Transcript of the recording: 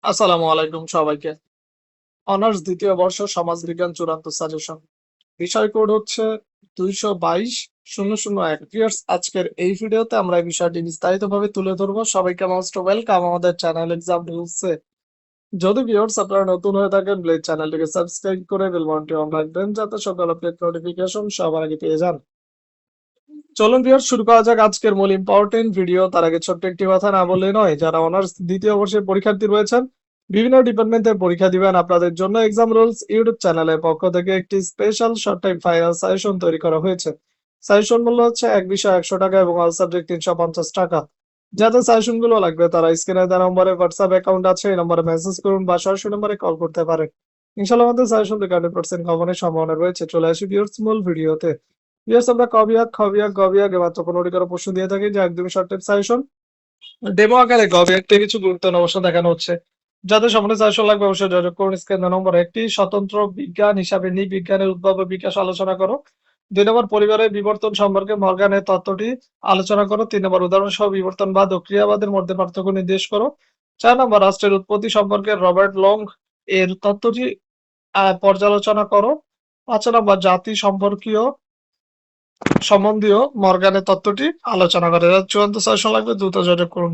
আসসালামু আলাইকুম সবাইকে। অনার্স দ্বিতীয় বর্ষ সমাজবিজ্ঞান চূড়ান্ত সাজেশন। বিষয় কোড হচ্ছে 222-001। ভিউয়ার্স, আজকের এই ভিডিওতে আমরা এই বিষয়টি বিস্তারিতভাবে তুলে ধরবো। সবাইকে মোস্ট ওয়েলকাম আমাদের চ্যানেল এক্সাম রুলসে। যদি ভিউয়ার্স আপনারা নতুন হয়ে থাকেন, প্লিজ চ্যানেলটিকে সাবস্ক্রাইব করে বেল বাটনটি অন রাখবেন যাতে সকল আপডেট নোটিফিকেশন সবার আগে পেয়ে যান। চলুন ভিউয়ার্স, শুরু করা যাক আজকের মূল ইম্পর্টেন্ট ভিডিও। তার আগে ছোট্ট একটি কথা না বললেই নয়, যারা অনার্স দ্বিতীয় বর্ষের পরীক্ষার্থী রয়েছেন, বিভিন্ন ডিপার্টমেন্টে পরীক্ষা দিবেন, আপনাদের জন্য এক্সাম রুলস ইউটিউব চ্যানেলের পক্ষ থেকে একটি special short time final suggestion তৈরি করা হয়েছে। সাজেশন মূল্য হচ্ছে এক বিষয় 100 টাকা এবং অল সাবজেক্ট 350 টাকা। যাদের সাজেশন গুলো লাগবে তারা স্ক্রিনে দেওয়া নম্বরে হোয়াটসঅ্যাপ অ্যাকাউন্ট আছে, এই নম্বরে মেসেজ করুন বা সরাসরি নম্বরে কল করতে পারেন। ইনশাআল্লাহ আমাদের সাজেশন থেকে 100% কমনের সম্ভাবনা রয়েছে। চলে আসি ভিউয়ার্স মূল ভিডিওতে। ইয়েস, আমরা ক বিভাগ, খ বিভাগ, গ বিভাগে মাত্র 15টি করে প্রশ্ন দিয়ে থাকি, যা একদমই শর্ট টাইপ সাজেশন। ডেমো আকারে গ বিভাগ থেকে কিছু গুরুত্বপূর্ণ অবস্থা দেখানো হচ্ছে। যাদের সামনে সাজেশন লাগবে অবশ্যই যোগাযোগ করুন। স্ক্রিনে নম্বর একটি স্বতন্ত্র বিজ্ঞান হিসাবে বিজ্ঞানের উদ্ভব ও বিকাশ আলোচনা করো। 2 নম্বর পরিবারের বিবর্তন সম্পর্কে মর্গানের তত্ত্বটি আলোচনা করো। 3 নম্বর উদাহরণ সহ বিবর্তনবাদ ও ক্রিয়াবাদের মধ্যে পার্থক্য নির্দেশ করো। 4 নম্বর রাষ্ট্রের উৎপত্তি সম্পর্কে রবার্ট লং এর তত্ত্বটি পর্যালোচনা করো। 5 নম্বর জাতি সম্পর্কীয় সম্বন্ধীয় মর্গানের তত্ত্বটি আলোচনা করে। যার চূড়ান্ত সাজেশন লাগবে দ্রুত যোগাযোগ করুন।